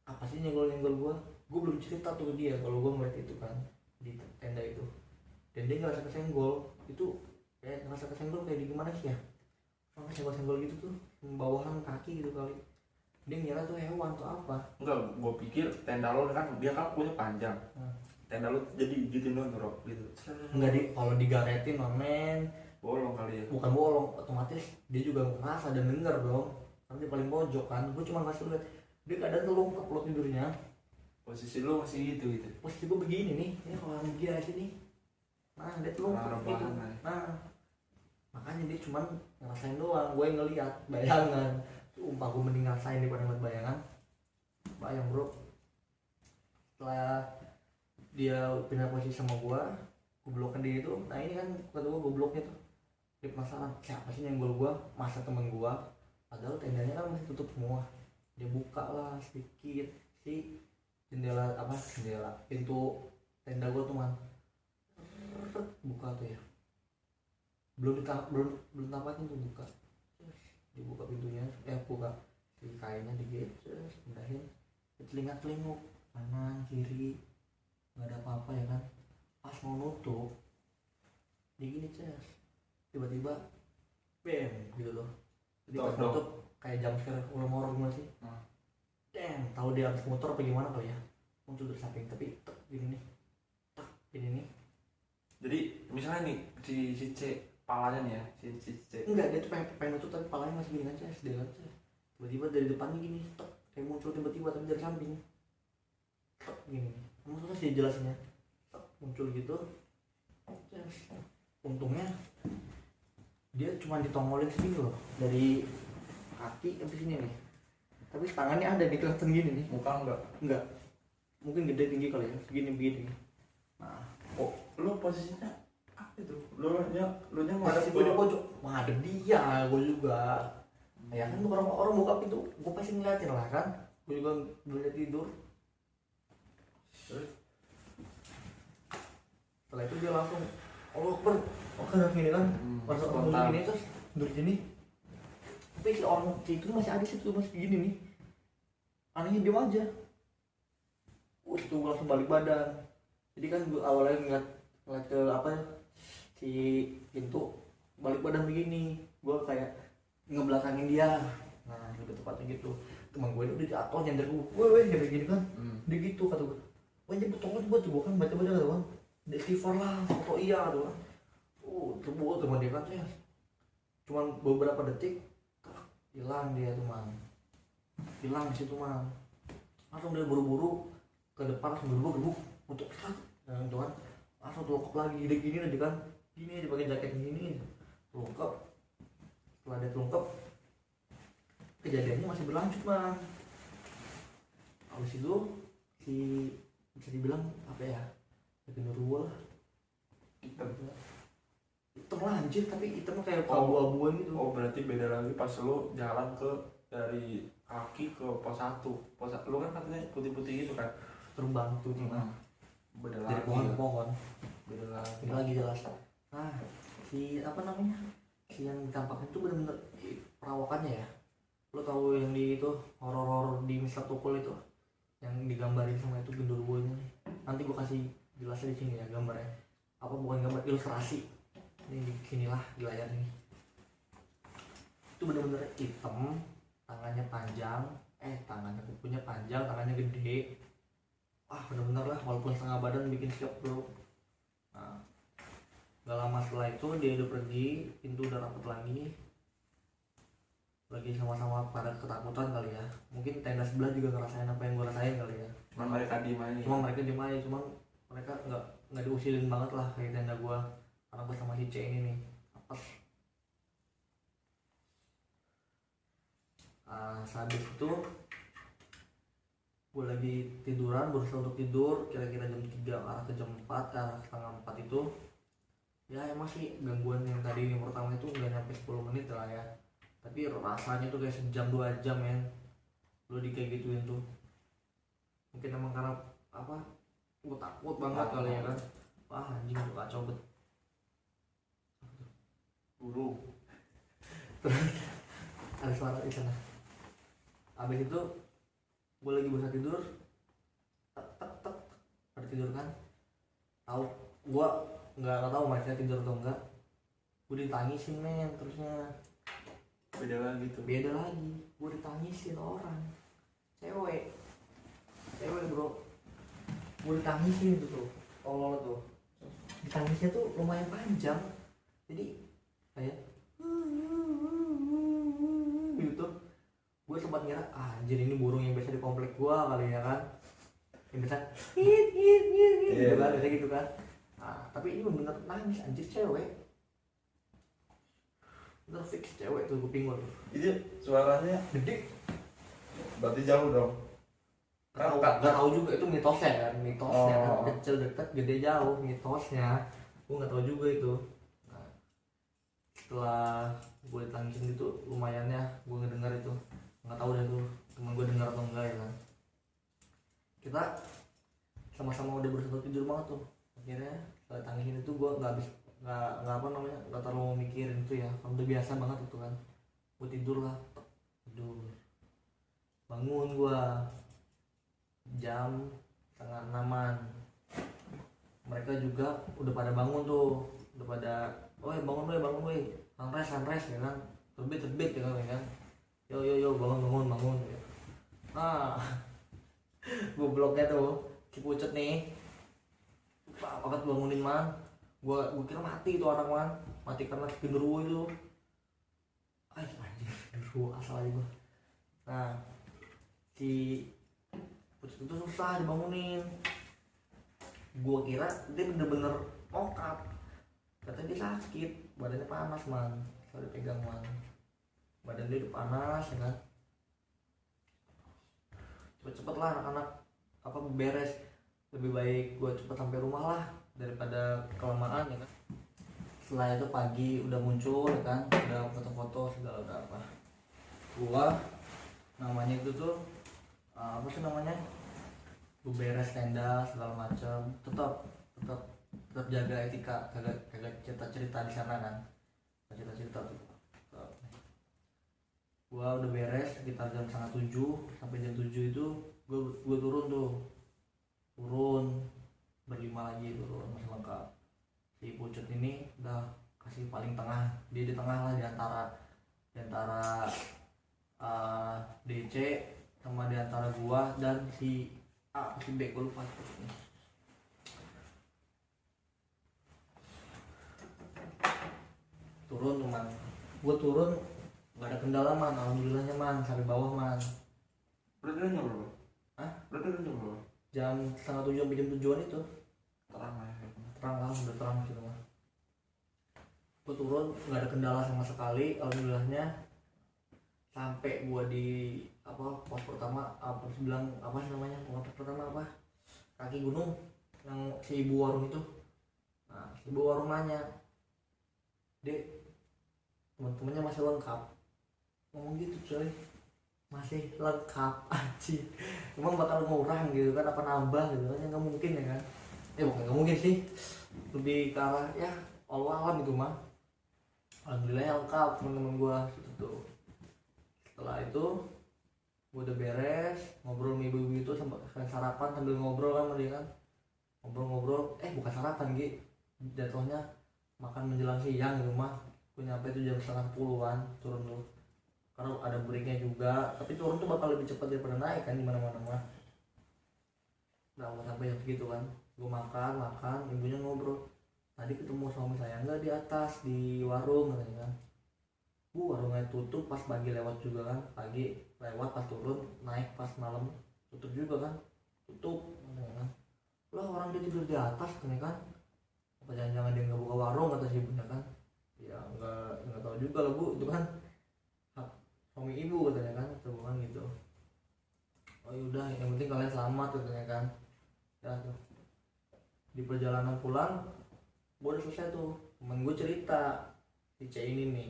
apa sih nyenggol gue belum cerita tuh ke dia kalau gue ngeliat itu kan di tenda itu, dan dia ngerasa kesenggol itu, kayak ngerasa kesenggol kayak di gimana sih ya, senggol gitu tuh bawahan kaki gitu kali, dia ngira tuh hewan atau apa. Enggak, gue pikir tenda lo kan dia kan punya panjang. Tenda lo jadi gitu doang Rok gitu. Enggak, kalau digaretin men Bolong kali ya. bukan bolong, otomatis dia juga ngerasa dan denger dong, nanti paling pojok kan, gue cuma kasih lihat dia kadang tuh lompat lo tidurnya, Posisi lo masih gitu gitu. posisi gue begini nih, ini kalau dia sini, nah dia tuh lompat gitu, nah makanya dia cuman ngerasain doang, gue ngeliat bayangan, sumpah gue mending ngerasain daripada ngeliat bayangan. Bayang bro, setelah dia pindah posisi sama gue blokkan dia itu, nah ini kan kata gue bloknya tuh, dia penasaran siapa sih yang gue masa temen gue, padahal tendanya kan masih tutup semua, dia buka lah sedikit si jendela pintu tenda gue tuh man, buka tuh ya, belum tapakin tuh buka, dibuka pintunya, buka si kainnya digeser, pindahin, telinga-telinguk kanan kiri nggak ada apa-apa ya kan, pas mau nutup dia gini tiba-tiba bam gitu loh, jadi pas nutup kayak jam scare horor gimana sih, tahu dia habis motor apa gimana kali ya, muncul dari samping tapi gini nih, gini nih. Jadi misalnya nih si C palanya nih ya, si C enggak, dia tuh pengen nutup tapi palanya masih gini aja, sedih aja, tiba-tiba dari depannya gini kayak muncul tiba-tiba tapi dari samping gini, kamu susah sih jelasinnya, muncul gitu. Untungnya dia cuma ditongolin segini loh, dari kaki sampai sini nih, tapi tangannya ada di kelihatan gini nih, muka enggak, mungkin gede tinggi kali ya, segini begini. Nah, lo posisinya apa itu? Lo nya posisi gue di pojok, ada dia, gue juga. Ya kan orang buka pintu, gue pasti ngeliatin lah kan, gue juga boleh tidur. Setelah itu dia langsung Allah Akbar, kayak gini kan, pas orang gini terus duduk gini, tapi si orang itu masih ada sih tuh, masih gini nih, anehnya diam aja. Itu gue langsung balik badan, jadi kan gue awalnya ngeliat ke apa si pintu, balik badan begini, gue kayak ngebelakangin dia, nah lebih tepatnya gitu. Teman gue itu udah jatuh nyender gue nyender gini kan, dia gitu kata gue, wah nyebut tolong gue tuh, gue kan baca kata gue, Destifor lah, foto iya tuh kan. Terbuat teman dia kan ya. Cuman beberapa detik hilang dia tuh man. Hilang situ man. Langsung dia buru-buru ke depan, langsung buru-buru untuk nah, itu kan. Langsung telokap lagi gini aja kan. Gini aja pakai jaket gini. Telokap. Setelah dia telokap, kejadiannya masih berlanjut man. Habis itu si bisa dibilang apa ya? Genderuwo lah, hitam lah anjir, tapi hitamnya kayak abu-abuan gitu. Oh berarti beda lagi pas lo jalan ke dari kaki ke pos 1. Lo kan katanya putih-putih gitu kan, terbang tuh gimana, beda dari lagi pohon ke pohon, beda ini lagi jelas. Nah si apa namanya, si yang ditampakkan itu bener-bener perawakannya ya, lo tahu yang di itu horor di Mister Tukul itu yang digambarin sama itu genderuwonya, nanti gue kasih jelasnya di sini ya gambarnya, apa bukan gambar, ilustrasi ini di sinilah di layar ini. Itu bener-bener hitam, tangannya panjang, tangannya kukunya panjang, tangannya gede, bener-bener lah, walaupun setengah badan bikin siap bro. Nah, gak lama setelah itu dia udah pergi, pintu udah rapat lagi sama-sama pada ketakutan kali ya, mungkin tenda sebelah juga ngerasain apa yang gue rasain kali ya. Cuma mereka diem aja, cuma mereka nggak diusilin banget lah kayak tenda gue, karena gue sama si C ini nih apes. Habis itu gue lagi tiduran, berusaha untuk tidur, kira-kira jam 3 arah ke jam 4, arah setengah 4 itu ya emang sih gangguan yang tadi yang pertama itu nggak sampai 10 menit lah ya, tapi rasanya tuh kayak sejam 2 jam ya lo di kayak gituin tuh. Mungkin emang karena apa, gue takut banget kali ya kan, anjing tuh kacau bet. burung ada suara di sana. Habis itu gue lagi berusaha tidur, tek tek tek, pada tidur kan, tahu gue nggak tahu mereka tidur atau enggak, gue ditangisin men terusnya. Beda lagi tuh. Beda lagi, gue ditangisin orang, cewek bro, gue ditangisin itu tuh, tolol tuh, ditangisnya tuh lumayan panjang, jadi kayak gitu. Gue sempat ngira anjir ini burung yang biasa di komplek gue kali ya kan, yang biasa hit gitu kan, biasa gitu kan. Nah, tapi ini bener nangis anjir, cewek bener fix cewek tuh, kuping gue tuh Itu suaranya gede. berarti jauh dong. Gak tahu juga itu mitosnya kan, kan Oh. kecil deket gede jauh, mitosnya gue nggak tahu juga itu. Nah, setelah gue ditangisin gitu lumayan ya, gue ngedengar itu, nggak tahu deh tuh temen gue dengar atau enggak ya kan. Kita sama-sama udah berusaha tidur banget tuh, akhirnya setelah tangisin itu gue nggak apa namanya, nggak terlalu mikirin itu ya, kan udah biasa banget itu kan. Gue tidur lah, tidur, bangun gue jam 5:30. Mereka juga udah pada bangun tuh, udah pada bangun weh, sunrise ya kan, terbit ya kan, yo bangun ya. Nah gobloknya tuh si pucet nih, lupa banget bangunin man. Gua kira mati itu anak man, mati karena genderuwo itu. Anjir, genderuwo asal aja gua. Nah si pucet itu susah dibangunin. Gua kira dia bener-bener mokap, katanya dia sakit, badannya panas man, kalau dipegang man, badan dia udah panas ya kan. Cepet lah anak-anak apa beres, lebih baik gue cepet sampai rumah lah daripada kelamaan ya kan. Setelah itu pagi udah muncul ya kan, udah foto-foto segala udah apa, gua namanya itu tuh apa sih namanya, gue beres tenda segala macam, tetap jaga etika, kagak cerita di sana kan, cerita tuh. Gua udah beres sekitar jam 6:30, sampai jam 7 itu gue turun berlima lagi, turun masih lengkap. Si pucet ini udah kasih paling tengah, dia di tengah lah, di antara DC sama di antara gua dan si si B, gue lupa. Turun teman, gue turun nggak ada kendala man, alhamdulillahnya man, sampai bawah man. Berarti udah nyampe berapa? Hah? Berarti udah nyampe berapa? Jam 6:30 sampai jam 7-an itu Terang ya. terang lah, udah terang gitu mah. Gue turun nggak ada kendala sama sekali, alhamdulillahnya. Sampai gue di apa pos pertama, apa bilang apa sih namanya, pos pertama apa, kaki gunung yang si ibu warung itu. Nah si ibu warung nanya, Dek, teman-temannya masih lengkap? Ngomong gitu coy, masih lengkap anjing, emang bakal ngurang gitu kan, apa nambah gitu kan, nggak mungkin ya kan. Bukan nggak mungkin sih, lebih ke arah ya Allah alam gitu mah. Alhamdulillah lengkap teman-teman gua gitu tuh. Setelah itu gua udah beres, ngobrol sama ibu-ibu itu sampai sarapan sambil ngobrol kan dia kan, ngobrol bukan sarapan gitu, jatuhnya makan menjelang siang di rumah. Gua nyampe itu jam 9:30-an turun tuh, karena ada breaknya juga, tapi turun tuh bakal lebih cepat daripada naik kan di mana-mana mah. Nah mau sampai jam segitu kan, gue makan, ibunya ngobrol, tadi ketemu suami saya nggak di atas di warung katanya kan. Warungnya tutup pas pagi lewat juga kan, pagi lewat pas turun, naik pas malam tutup juga kan, tutup katanya kan. Lah orang dia tidur di atas katanya kan, apa jangan-jangan dia nggak buka warung kata si ibunya kan. Ya nggak tahu juga lah bu, itu kan hak suami ibu katanya kan, atau bukan gitu. Oh yaudah yang penting kalian selamat katanya kan. Ya tuh di perjalanan pulang gue udah selesai tuh, temen gue cerita, si C ini nih,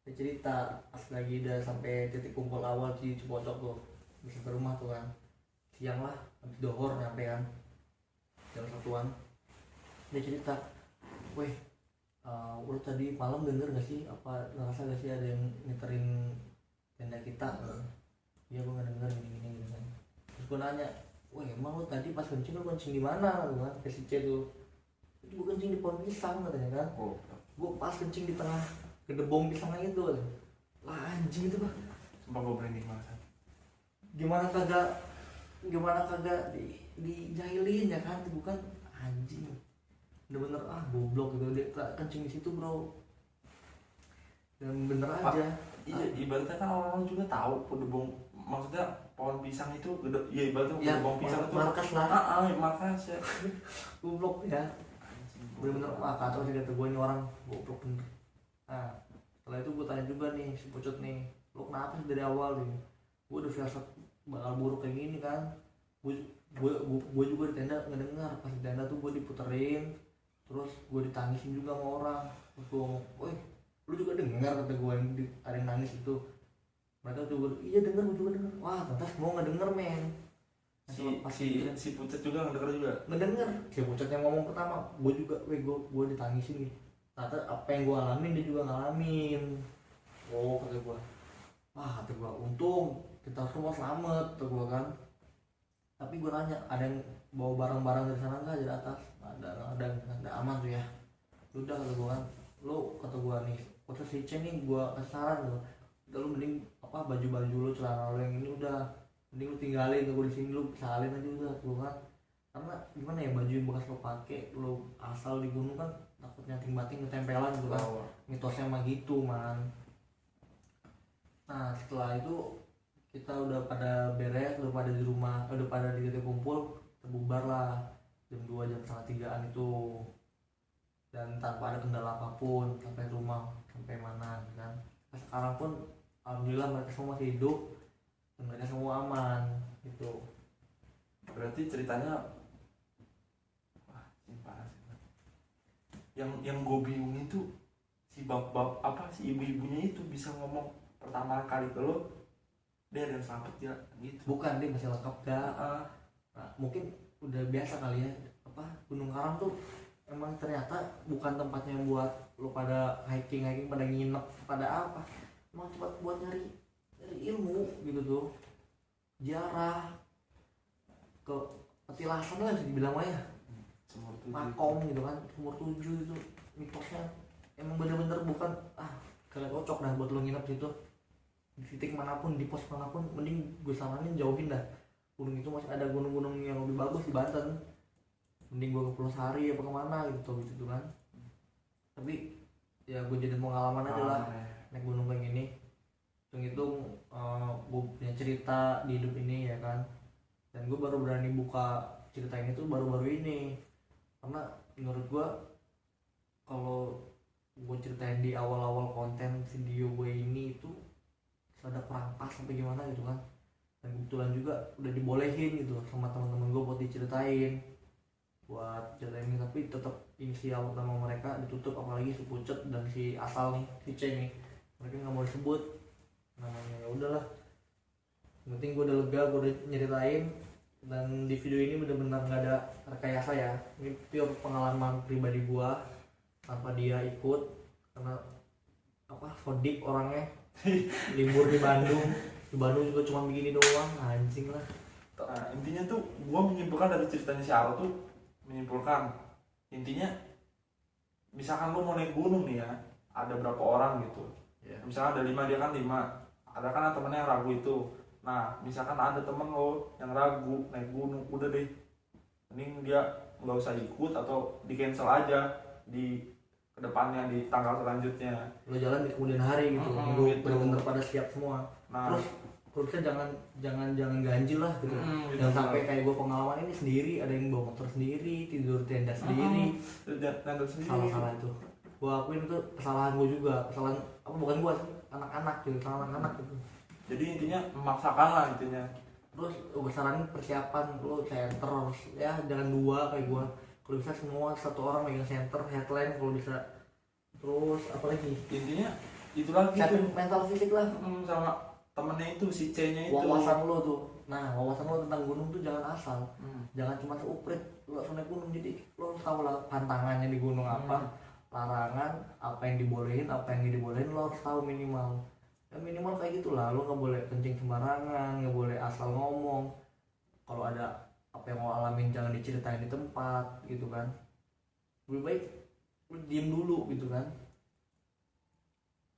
dia cerita pas lagi udah sampai titik kumpul awal di Cipocok tuh, bisa ke rumah tuh kan, siang lah habis dohor nyampe kan jam 1-an. Dia cerita, weh Lu tadi malam denger gak sih apa ngerasa gak sih ada yang nyeterin tenda kita? Iya gue nggak denger gini kan. Terus gue nanya, wah emang lu tadi pas kencing lu kencing di mana? Lu kan ke si C tuh. Itu gue kencing di pohon pisang katanya kan. Gue pas kencing di tengah gedebong pisangnya itu. Lah anjing itu, Bang. Sumpah gue merinding banget. Gimana kagak dijahilin ya kan, bukan anjing. Bener-bener goblok gitu dia kencing di situ, Bro. Dan bener aja. Iya, ibaratnya kan orang-orang juga tahu gedebong, maksudnya pohon pisang itu gede, ya ibaratnya gedebong pisang itu markas lah. Markas ya. Goblok ya. Bener-bener kata gue ini orang goblok bener. Nah, setelah itu gue tanya juga nih si Pucut nih, lo kenapa sih dari awal nih? Gue udah firasat bakal buruk kayak gini kan. Gue juga di tenda ngedengar, pas di tenda tuh gue diputerin, terus gue ditangisin juga sama orang. Terus gue ngomong, woi lu juga dengar kata gue ada yang nangis itu. Mereka juga iya dengar, gue juga dengar. Wah ternyata semua nggak denger men. Si Pucat juga ngedenger juga. Ngedenger si Pucat yang ngomong pertama, gue juga gue ditangisin nih. Ternyata apa yang gue alamin dia juga ngalamin. Oh kata gue, wah kata gue untung kita semua selamat kata gue kan. Tapi gue nanya, ada yang bawa barang-barang dari sana nggak dari atas? Ada aman tuh ya. Udah kata gue kan, lo kata gue nih kota si C nih gue kasih saran lo, udah lo mending apa baju-baju lo celana lo yang ini udah mending lo tinggalin gue di sini, lo salin aja udah gue kan. Karena gimana ya, baju yang bekas lo pakai lo asal di gunung kan takutnya ting-bating ketempelan gitu kan. Mitosnya mah gitu man. Nah setelah itu kita udah pada beres, udah pada di rumah, udah pada di titik kumpul, terbubar lah jam 2 jam setengah 3-an itu, dan tanpa ada kendala apapun sampai rumah sampai mana kan. Nah, sekarang pun alhamdulillah mereka semua masih hidup dan mereka semua aman gitu. Berarti ceritanya wah parah sih. Yang gue bingung itu si bab apa si ibu-ibunya itu bisa ngomong pertama kali ke lo dia ada yang selamat ya gitu. Bukan, dia masih lengkap gak? Nah, mungkin udah biasa kali ya, apa Gunung Karang tuh emang ternyata bukan tempatnya buat lo pada hiking pada nginep pada apa, emang tempat buat nyari ilmu gitu tuh, ziarah ke petilasan lah bisa dibilang mah ya, makom gitu kan, Sumur 7 itu mitosnya emang bener-bener bukan kalian cocok dah buat lo nginep situ di titik manapun, di pos manapun. Mending gue saranin jauhin dah gunung itu. Masih ada gunung-gunung yang lebih bagus di Banten, mending gue ke Pulau Sari apa kemana gitu kan. Tapi ya gue jadi pengalaman aja lah naik gunung kayak gini. Hitung-hitung gue punya cerita di hidup ini ya kan, dan gue baru berani buka cerita ini tuh baru-baru ini. Karena menurut gue kalau gue ceritain di awal-awal konten video gue ini itu ada perampas sampai gimana gitu kan, dan kebetulan juga udah dibolehin gitu sama teman-teman gue buat diceritain, buat ceritain ini. Tapi tetap inisial nama mereka ditutup, apalagi si Pucet dan si asal nih si C nih, mereka nggak mau disebut namanya. Ya udahlah, yang penting gue udah lega, gue udah nyeritain. Dan di video ini benar-benar nggak ada rekayasa ya, ini pure pengalaman pribadi gue tanpa dia ikut, karena apa sodik orangnya libur di Bandung juga cuma begini doang, anjing lah. Nah, intinya tuh gue menyimpulkan dari ceritanya si Aro tuh, menyimpulkan intinya misalkan lo mau naik gunung nih ya, ada berapa orang gitu ya, misalkan ada 5, dia kan 5, ada kan temennya yang ragu itu. Nah misalkan ada temen lo yang ragu naik gunung, udah deh mending dia nggak usah ikut atau di cancel aja di kedepannya, di tanggal selanjutnya lo jalan di kemudian hari gitu, gitu. Bener-bener pada siap semua. Nah, terus terusnya jangan ganjil lah gitu. Jangan sampai kayak gue pengalaman ini sendiri, ada yang bawa motor sendiri, tidur tenda sendiri, salah itu. Gue akuin itu kesalahan gue juga, kesalahan apa bukan gue, anak-anak gitu, anak-anak gitu. Jadi intinya memaksakan lah intinya. Terus gue saranin persiapan lo center harus ya jangan 2 kayak gue. Kalau bisa semua satu orang megang center, headline kalau bisa. Terus apalagi intinya itu lagi tuh mental fisik lah, sama temennya itu si C-nya itu. Wawasan lo tuh, nah wawasan lo tentang gunung tuh jangan asal, jangan cuma seuprit lo langsung naik gunung. Jadi lo harus tahu lah pantangannya di gunung apa, larangan, apa yang dibolehin, apa yang nggak dibolehin lo harus tahu minimal. Ya minimal kayak gitulah, lo nggak boleh kencing sembarangan, nggak boleh asal ngomong. Kalau ada apa yang lo alamin jangan diceritain di tempat gitu kan. Lebih baik lo diem dulu gitu kan,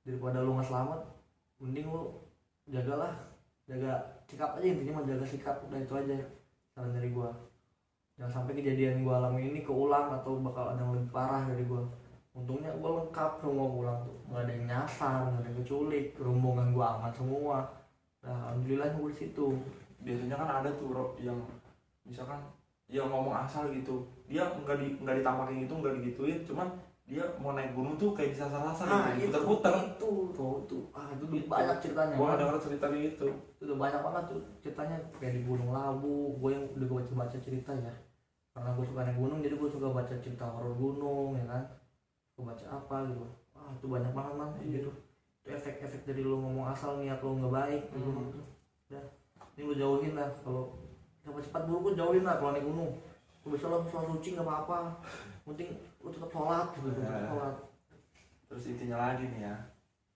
daripada lo nggak selamat. Mending lo jaga sikap aja, intinya mah jaga sikap, udah itu aja saran dari gua. Jangan sampai kejadian gua alami ini keulang atau bakal ada yang lebih parah dari gua. Untungnya gua lengkap semua pulang tuh, nggak ada yang nyasar, nggak ada yang keculik, rombongan gua aman semua. Nah alhamdulillah gua di situ. Biasanya kan ada tuh Rob, yang misalkan dia ngomong asal gitu, dia nggak ditampakin gitu, nggak digituin, cuman dia mau naik gunung tuh kayak disasar-sasar gitu, puter-puter. Itu banyak ceritanya. Gua denger cerita gitu. Itu banyak banget tuh ceritanya, kayak di Gunung Lawu. Gue yang udah gue baca cerita ya, karena gue suka naik gunung, jadi gue suka baca cerita horor gunung ya kan. Gue baca apa gitu, itu banyak banget man gitu. Itu efek-efek dari lo ngomong asal, niat lo nggak baik di gunung tuh. Udah, ini lo jauhin lah. Kalau cepat buruk lo jauhin lah kalau naik gunung. Lo bisa lo sholat suci nggak apa-apa, penting lo tetap sholat gitu, tetap sholat. Terus intinya lagi nih ya,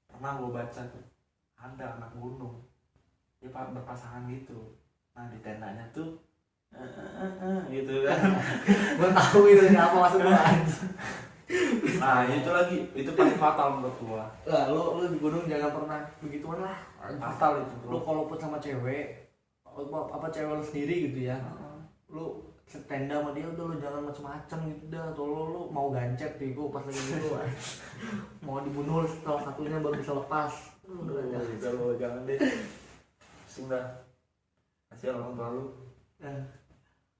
pernah gue baca tuh ada anak gunung dia berpasangan gitu. Nah di tendanya tuh gitu kan. Gue tahu itu siapa maksud gue. Nah itu lagi, itu paling fatal menurut gua. Lah lo di gunung jangan pernah begituan lah. Fatal itu Lo kalau pun sama cewek, apa cewek lo sendiri gitu ya, lo setenda sama dia, udah lo jangan macem-macem gitu dah. Atau lo mau gancet gue pas lagi gitu mau dibunuh salah satunya baru bisa lepas. Udah lo jangan deh, pusing dah, kasihan orang tua lu.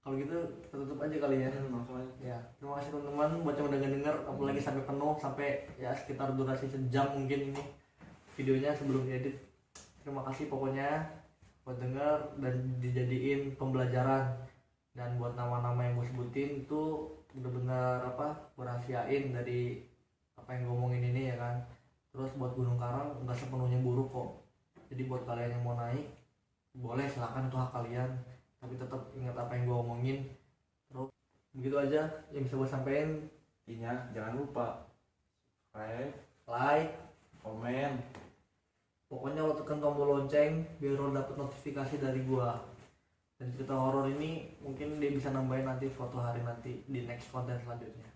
Kalau gitu kita tutup aja kali ya. Langsung aja. Ya, terima kasih teman-teman buat yang udah denger, apalagi sampai penuh, sampai ya sekitar durasi sejam mungkin ini videonya sebelum diedit. Terima kasih pokoknya buat denger dan dijadiin pembelajaran. Dan buat nama-nama yang gue sebutin itu bener-bener gue rahasiain dari apa yang gue ngomongin ini ya kan. Terus buat Gunung Karang nggak sepenuhnya buruk kok. Jadi buat kalian yang mau naik boleh, silakan, itu hak kalian. Tapi tetap ingat apa yang gue omongin. Terus begitu aja yang bisa gue sampaikan. Intinya jangan lupa like, komen. pokoknya lo tekan tombol lonceng biar lo dapet notifikasi dari gue. Dan cerita horor ini mungkin dia bisa nambahin nanti foto hari nanti di next konten selanjutnya.